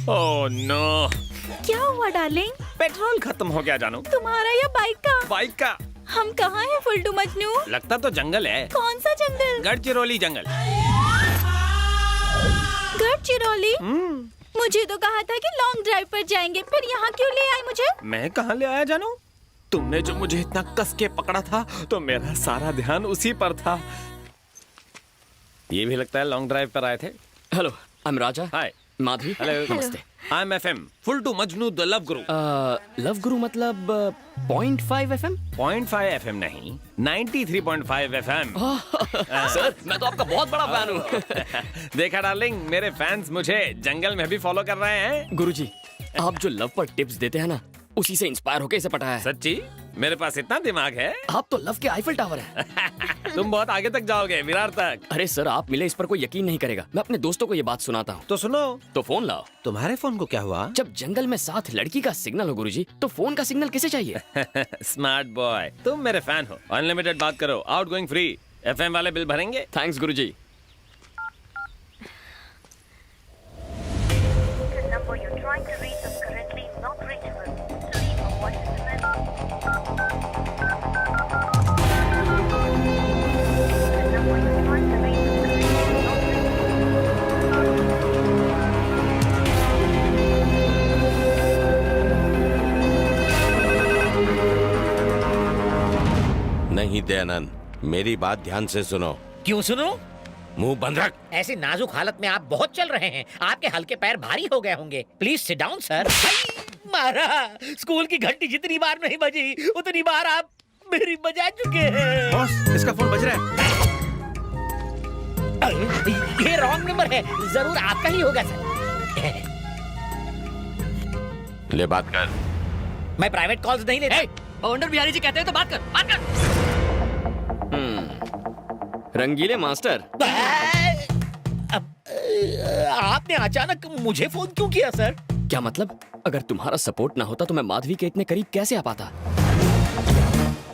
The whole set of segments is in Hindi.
ओह नो, क्या हुआ डार्लिंग? पेट्रोल खत्म हो गया जानू। तुम्हारा या बाइक का? बाइक का। हम कहाँ हैं फुल्टू मजनू? लगता तो जंगल है। कौन सा जंगल? गढ़चिरौली जंगल। गढ़चिरौली? मुझे तो कहा था कि लॉन्ग ड्राइव पर जाएंगे, फिर यहाँ क्यों ले आए मुझे? मैं कहाँ ले आया जानू? तुमने जो मुझे इतना कस के पकड़ा था तो मेरा सारा ध्यान उसी पर था। ये भी लगता है लॉन्ग ड्राइव पर आए थे। Hello, I am Raja. Hi. Madhavi. Hello. नमस्ते। आई एम FM फुल्टू Majnu the love guru. Love guru मतलब 0.5 FM? 0.5 FM नहीं, 93.5 FM। सर, मैं तो आपका बहुत बड़ा फैन हूँ। देखा डार्लिंग, मेरे फैंस मुझे जंगल में भी फॉलो कर रहे हैं। गुरुजी, आप जो लव पर टिप्स देते हैं ना, उसी से इंस्पायर होकर इसे पढ़ा है। सच्ची? मेरे पास इतना दिमाग है? आप तो लव के आईफल टावर हैं। तुम बहुत आगे तक जाओगे, विरार तक। अरे सर, आप मिले इस पर कोई यकीन नहीं करेगा। मैं अपने दोस्तों को ये बात सुनाता हूँ। तो सुनो। तो फोन लाओ। तुम्हारे फोन को क्या हुआ? जब जंगल में साथ लड़की का सिग्नल हो गुरुजी, तो फोन का सिग्नल किसे चाहिए? स्मार्ट बॉय, तुम मेरे फैन हो। अनलिमिटेड बात करो, आउटगोइंग फ्री। FM वाले बिल भरेंगे? Thanks Guruji. The number you're trying to reach is currently not reachable. To leave a voice message. The number you're trying to reach is currently not reachable. नहीं दयानंद, मेरी बात ध्यान से सुनो। क्यों सुनो? मुंह बंद रख। ऐसी नाजुक हालत में आप बहुत चल रहे हैं, आपके हल्के पैर भारी हो गए होंगे। Please sit down sir. मारा, स्कूल की घंटी जितनी बार नहीं बजी उतनी बार आप मेरी बजा चुके हैं। बॉस, इसका फोन बज रहा है। ये रॉन्ग नंबर है, जरूर आपका ही होगा सर। ले बात कर। मैं प्राइवेट कॉल्स नहीं लेता। फाउंडर बिहारी जी कहते हैं तो बात कर, बात कर। रंगीले मास्टर। आपने अचानक मुझे फोन क्यों किया सर? क्या मतलब? अगर तुम्हारा सपोर्ट ना होता तो मैं माधवी के इतने करीब कैसे आ पाता?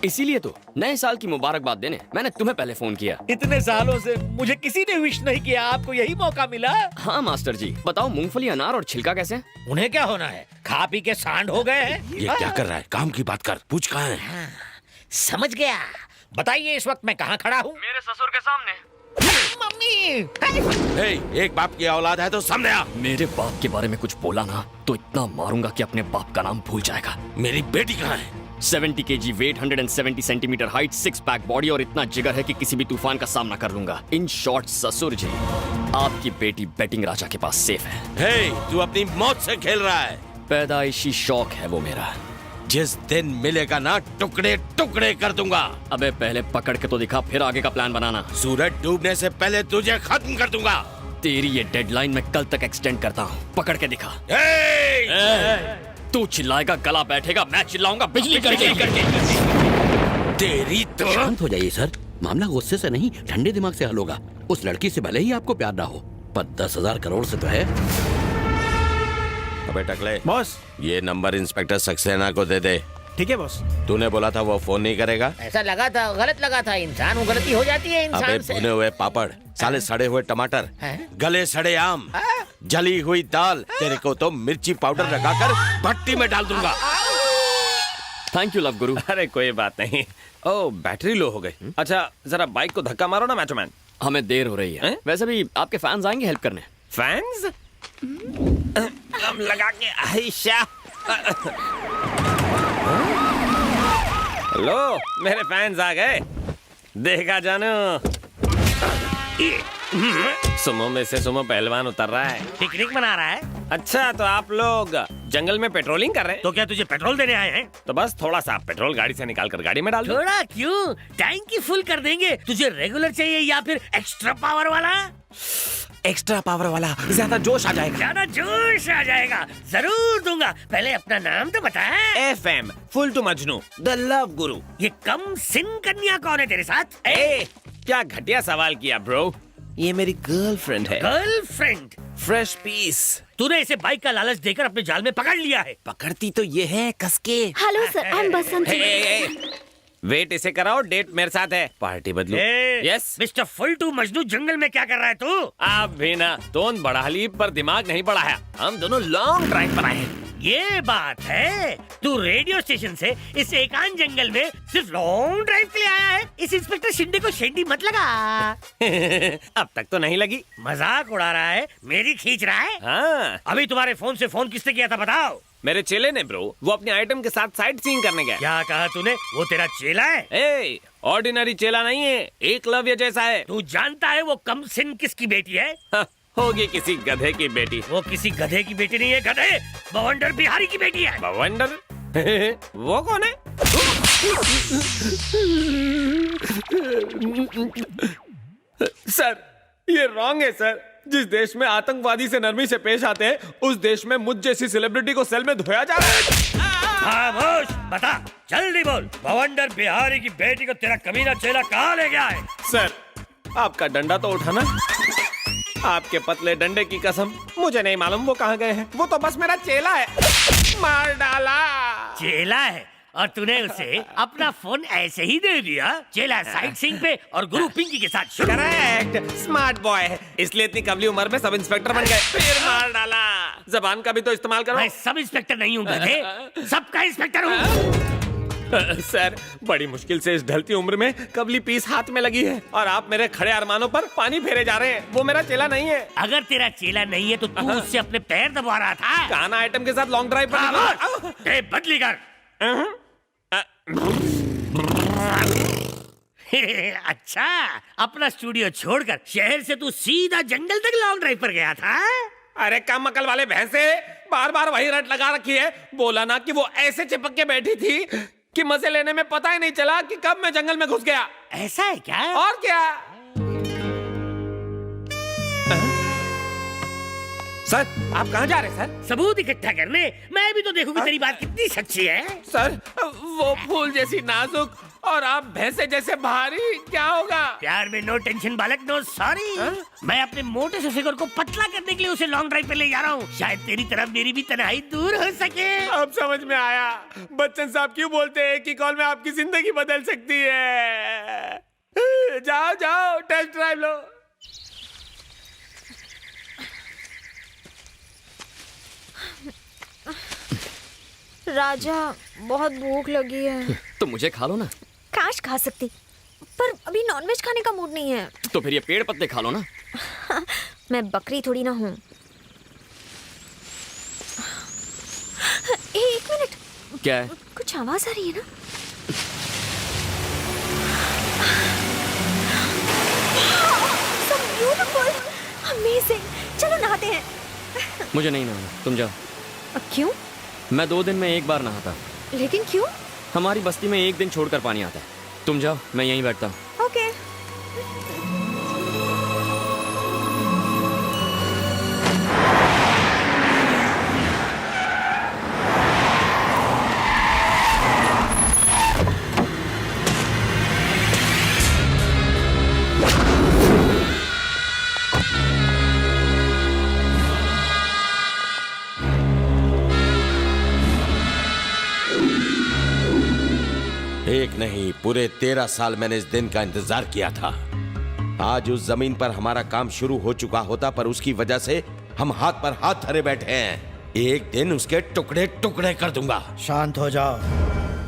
इसीलिए तो नए साल की मुबारकबाद देने मैंने तुम्हें पहले फोन किया। इतने सालों से मुझे किसी ने विश नहीं किया, आपको यही मौका मिला। हाँ मास्टर जी, बताओ मूंगफली, अनार और छिलका कैसे हैं? उन्हें क्या होना है, खा पी के सांड हो गए हैं। ये क्या कर रहा है? काम की बात कर। पूछ कहाँ है? समझ गया। बताइए इस वक्त मैं कहाँ खड़ा हूँ? मेरे ससुर के सामने। मम्मी। हे, एक बाप की औलाद है तो सामने आ। मेरे बाप के बारे में कुछ बोला ना तो इतना मारूंगा कि अपने बाप का नाम भूल जाएगा। मेरी बेटी कहाँ है? 70 kg weight, 170 centimetre height, 6 pack body और इतना जिगर है कि किसी भी तूफान का सामना कर लूंगा। इन शॉर्ट ससुर जी, आपकी बेटी बैटिंग राजा के पास सेफ है। हे, तू अपनी मौत से खेल रहा है। पैदाइशी शौक है वो मेरा। जिस दिन मिलेगा ना, टुकड़े टुकड़े कर दूंगा। अबे पहले पकड़ के तो दिखा, फिर आगे का प्लान बनाना। सूरज डूबने से पहले तुझे खत्म कर दूंगा। तेरी ये डेडलाइन मैं कल तक एक्सटेंड करता हूँ। पकड़ के दिखा। तू चिल्लाएगा, गला बैठेगा, मैं चिल्लाऊंगा बिजली करके। तेरी तो शांत हो जाइए सर, मामला गुस्से से नहीं ठंडे दिमाग से हल होगा। उस लड़की से भले ही आपको प्यार ना हो, पर 10,000 करोड़ से तो है। अबे टकले, बॉस। ये नंबर इंस्पेक्टर सक्सेना को दे दे। ठीक है बॉस। तूने बोला था वो फोन नहीं करेगा। ऐसा लगा था, गलत लगा था। इंसान वो गलती हो जाती है अबे इंसान से। भुने हुए पापड़, साले सड़े हुए टमाटर, गले सड़े आम, जली हुई दाल, तेरे को तो मिर्ची पाउडर लगाकर भट्टी में डाल दूंगा। थैंक यू लव गुरु। अरे कोई बात नहीं। ओह, बैटरी लो हो गई। अच्छा, जरा बाइक को धक्का मारो ना मैचोमैन। हमें देर हो रही है। वैसे भी आपके फैंस आएंगे हेल्प करने। फैंस? हम लगा के आयशा। हेलो, मेरे फैंस आ गए। देखा जानू, सुमो में से सुमो पहलवान उतर रहा है। पिकनिक मना रहा है। अच्छा, तो आप लोग जंगल में पेट्रोलिंग कर रहे हैं? तो क्या तुझे पेट्रोल देने आए हैं? तो बस थोड़ा सा पेट्रोल गाड़ी से निकाल कर गाड़ी में डाल दो। थोड़ा क्यों, टैंक ही फुल कर देंगे। तुझे रेगुलर चाहिए या फिर एक्स्ट्रा पावर वाला? एक्स्ट्रा पावर वाला, ज्यादा जोश आ जाएगा। ज्यादा जोश आ जाएगा, जरूर दूंगा। पहले अपना नाम तो बता। FM full too Majnu the love guru. ये कम सिन कन्या कौन है तेरे साथ? ए, क्या घटिया सवाल किया ब्रो। ये मेरी गर्लफ्रेंड है। गर्लफ्रेंड? Fresh piece. तूने इसे बाइक का लालच देकर अपने जाल में पकड़ लिया है। पकड़ती तो ये है कसके। Hello sir, I am Basanti. Wait इसे कराओ, डेट मेरे साथ है, पार्टी बदलू। यस मिस्टर फुलटू मजनू, जंगल में क्या कर रहा है तू? आप भी ना, टोन बढ़ा ली पर दिमाग नहीं बढ़ाया। हम दोनों लॉन्ग ड्राइव पर आए हैं। ये बात है, तू रेडियो स्टेशन से इस एकांत जंगल में सिर्फ लॉन्ग ड्राइव के लिए आया है? इस इंस्पेक्टर शिंदे को शेंडी मत लगा। अब तक तो नहीं लगी। मजाक उड़ा रहा है, मेरी खींच रहा है। हाँ, अभी तुम्हारे फोन से फोन किसने किया था बताओ? मेरे चेले ने ब्रो, वो अपने आइटम के साथ साइट सीइंग करने गया। क्या कहा तूने? वो तेरा चेला है? ए, ऑर्डिनरी चेला नहीं है, एकलव्य जैसा है। तू जानता है वो कम सिन किसकी बेटी है? हाँ, होगी किसी गधे की बेटी। वो किसी गधे की बेटी नहीं है, गधे बवंडर बिहारी की बेटी है। बवंडर? वो कौन है? सर, ये रॉन्ग है सर। जिस देश में आतंकवादी से नरमी से पेश आते हैं, उस देश में मुझ जैसी सेलिब्रिटी को सेल में धोया जा रहा है। खामोश, बता जल्दी बोल, बवंडर बिहारी की बेटी को तेरा कमीना चेला कहाँ ले गया है? सर, आपका डंडा तो उठाना। आपके पतले डंडे की कसम, मुझे नहीं मालूम वो कहाँ गए हैं। वो तो बस मेरा चेला है, मार डाला। चेला है और तूने उसे अपना फोन ऐसे ही दे दिया? चेला साइट सीइंग पे और गुरु पिंकी के साथ शुरू। करेक्ट, स्मार्ट बॉय है, इसलिए इतनी कबली उम्र में सब इंस्पेक्टर बन गए। फिर मार डाला। जबान का भी तो इस्तेमाल करो। मैं सब इंस्पेक्टर नहीं हूँ गधे, सबका इंस्पेक्टर हूँ। सर, बड़ी मुश्किल से इस ढलती उम्र में कबली पीस हाथ में लगी है और आप मेरे खड़े अरमानों पर पानी फेरे जा रहे हैं। वो मेरा चेला नहीं है। अगर तेरा चेला नहीं है तो तू उससे अपने पैर दबा रहा था। काना आइटम के साथ लॉन्ग ड्राइव पर निकला। टेप बदली कर। अच्छा, अपना स्टूडियो छोड़कर शहर से तू सीधा जंगल तक लॉन्ग ड्राइव पर गया था? अरे कम अकल वाले भैंसे, बार बार वही रट लगा रखी है। बोला ना कि वो ऐसे चिपक के बैठी थी कि मजे लेने में पता ही नहीं चला कि कब मैं जंगल में घुस गया। ऐसा है क्या? और क्या? सर, आप कहाँ जा रहे हैं सर? सबूत इकट्ठा करने। मैं भी तो देखूंगी तेरी बात कितनी सच्ची है। सर, वो फूल जैसी नाजुक और आप भैंसे जैसे भारी, क्या होगा? प्यार में नो टेंशन बालक, नो सॉरी। मैं अपने मोटे से फिगर को पतला करने के लिए उसे लॉन्ग ड्राइव पे ले जा रहा हूँ। शायद तेरी तरफ मेरी भी तन्हाई दूर हो सके। अब समझ में आया बच्चन साहब क्यों बोलते हैं कि कॉल में आपकी जिंदगी बदल सकती है। जाओ जाओ, टेस्ट ड्राइव लो। राजा, बहुत भूख लगी है। तो मुझे खा लो ना। काश खा सकती, पर अभी नॉनवेज खाने का मूड नहीं है। तो फिर ये पेड़ पत्ते खा लो ना। मैं बकरी थोड़ी ना हूँ। एक मिनट, क्या है? कुछ आवाज आ रही है ना? So beautiful, amazing। चलो नहाते हैं। मुझे नहीं नहाना, तुम जाओ। क्यों? मैं 2 दिन में एक बार नहाता। लेकिन क्यों? हमारी बस्ती में एक दिन छोड़कर पानी आता है। तुम जाओ, मैं यहीं बैठता हूँ। ओके। एक नहीं, पूरे 13 साल मैंने इस दिन का इंतजार किया था। आज उस जमीन पर हमारा काम शुरू हो चुका होता, पर उसकी वजह से हम हाथ पर हाथ धरे बैठे हैं। एक दिन उसके टुकड़े टुकड़े कर दूंगा। शांत हो जाओ।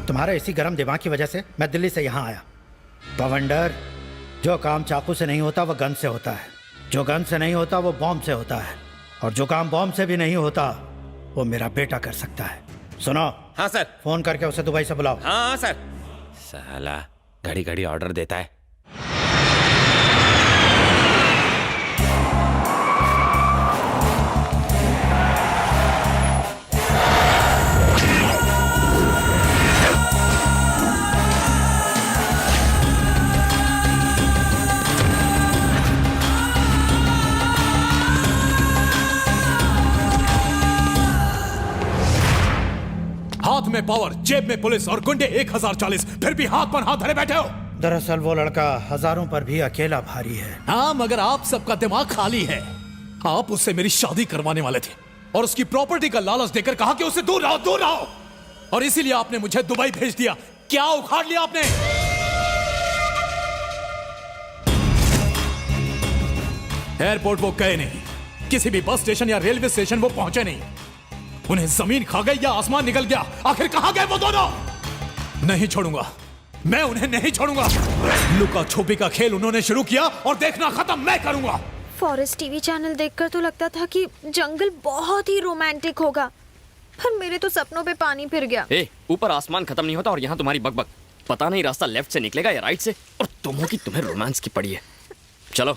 तुम्हारे इसी गर्म दिमाग की वजह से मैं दिल्ली से यहाँ आया। बवंडर, जो काम चाकू से नहीं होता वो गन से होता है, जो गन से नहीं होता वो बॉम्ब से होता है, और जो काम बॉम्ब से भी नहीं होता वो मेरा बेटा कर सकता है। सुनो। हाँ सर। फोन करके उसे दुबई से बुलाओ। हाँ सर। साला घड़ी घड़ी ऑर्डर देता है। हाथ में पावर, जेब में पुलिस और गुंडे 1040, फिर भी हाथ पर हाथ धरे बैठे हो। दरअसल वो लड़का हजारों पर भी अकेला भारी है। हाँ, मगर आप सबका दिमाग खाली है। आप उससे मेरी शादी करवाने वाले थे और उसकी प्रॉपर्टी का लालच देकर कहा कि उससे दूर रहो, दूर रहो। और इसीलिए आपने मुझे दुबई भेज दिया। क्या उखाड़ लिया आपने? एयरपोर्ट वो गए नहीं, किसी भी बस स्टेशन या रेलवे स्टेशन वो पहुंचे नहीं। उन्हें जमीन खा गई या आसमान निकल गया, आखिर कहां गए वो दोनों? नहीं छोड़ूंगा, मैं उन्हें नहीं छोड़ूंगा। लुका छुपी का खेल उन्होंने शुरू किया और देखना खत्म मैं करूंगा। फॉरेस्ट टीवी चैनल देखकर तो लगता था कि जंगल बहुत ही रोमांटिक होगा, पर मेरे तो सपनों पे पानी फिर गया। ऊपर आसमान खत्म नहीं होता और यहाँ तुम्हारी बकबक। पता नहीं रास्ता लेफ्ट से निकलेगा या राइट से, और तुम हो कि तुम्हें रोमांस की पड़ी है। चलो।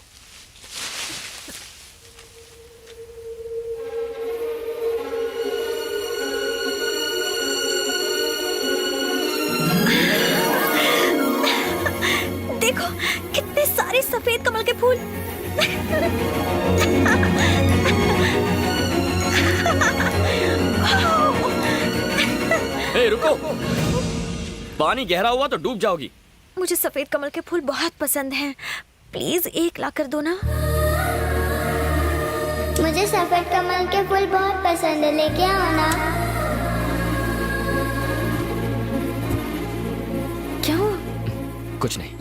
देखो कितने सारे सफेद कमल के फूल। रुको, पानी गहरा हुआ तो डूब जाओगी। मुझे सफेद कमल के फूल बहुत पसंद हैं, प्लीज 1 ला कर दो ना। मुझे सफेद कमल के फूल बहुत पसंद है, लेके आओ ना। क्या हुआ? कुछ नहीं।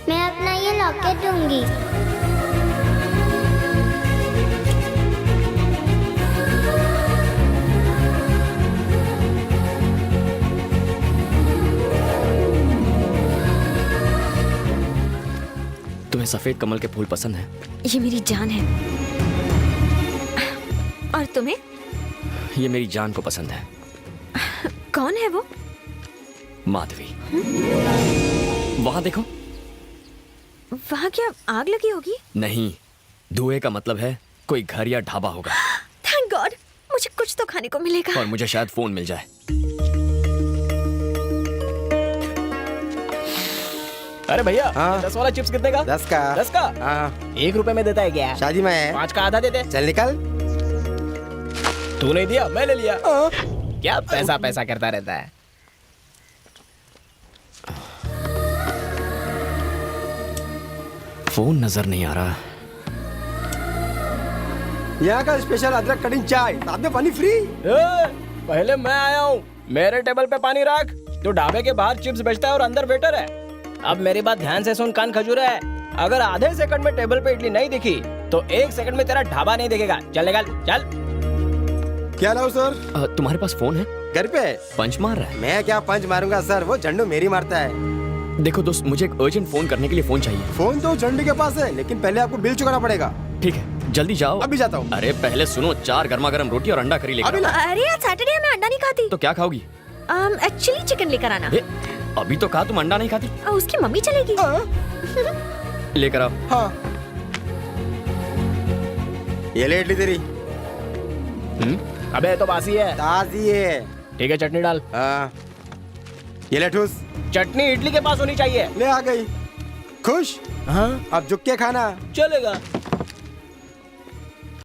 मैं अपना ये लॉकेट दूंगी। तुम्हें सफेद कमल के फूल पसंद है? ये मेरी जान है। और तुम्हें? ये मेरी जान को पसंद है। कौन है वो? माधवी। वहां देखो। वहाँ क्या आग लगी होगी? नहीं, धुएं का मतलब है कोई घर या ढाबा होगा। थैंक गॉड, मुझे कुछ तो खाने को मिलेगा। और मुझे शायद फोन मिल जाए। अरे भैया, 10 वाला चिप्स कितने का? 10 का। 10 का? 1 रुपए में देता है क्या? शादी में है। 5 का आधा दे दे। चल निकल। तू नहीं दिया, मैं ले लिया। क्या पैसा पैसा करता रहता है। फोन नजर नहीं आ रहा। यहाँ का स्पेशल अदरक कटिंग चाय, साथ में पानी फ्री। पहले मैं आया हूँ, मेरे टेबल पे पानी रख। तू ढाबे के बाहर चिप्स बेचता है और अंदर वेटर है। अब मेरी बात ध्यान से सुन, कान खजूर है। अगर आधे सेकंड में टेबल पे इडली नहीं दिखी तो 1 सेकंड में तेरा ढाबा नहीं दिखेगा। चल निकल, चल। क्या लाऊं सर? तुम्हारे पास फोन है? घर पे। पंच मार रहा है? मैं क्या पंच मारूंगा सर, वो झंडू मेरी मारता है। देखो दोस्त, मुझे एक अर्जेंट फोन करने के लिए फोन चाहिए। फोन तो झंडू के पास है, लेकिन पहले आपको बिल चुकाना पड़ेगा। ठीक है, जल्दी जाओ। अभी जाता हूँ। अरे पहले सुनो, 4 गर्मा गर्म रोटी और अंडा करी लेकर आओ। अरे आज सैटरडे है, मैं अंडा नहीं खाती। तो क्या खाओगी? एक्चुअली चिकन लेकर आना। अभी तो कहा तुम अंडा नहीं खाती। उसकी मम्मी चलेगी। लेकर आओ। हाँ। ये ले इडली तेरी। अबे तो बासी है। ताजी है। ठीक है, चटनी डाल। ये ले ठूस। चटनी इडली के पास होनी चाहिए। ले आ गई। खुश? हाँ। अब झुक के खाना। चलेगा।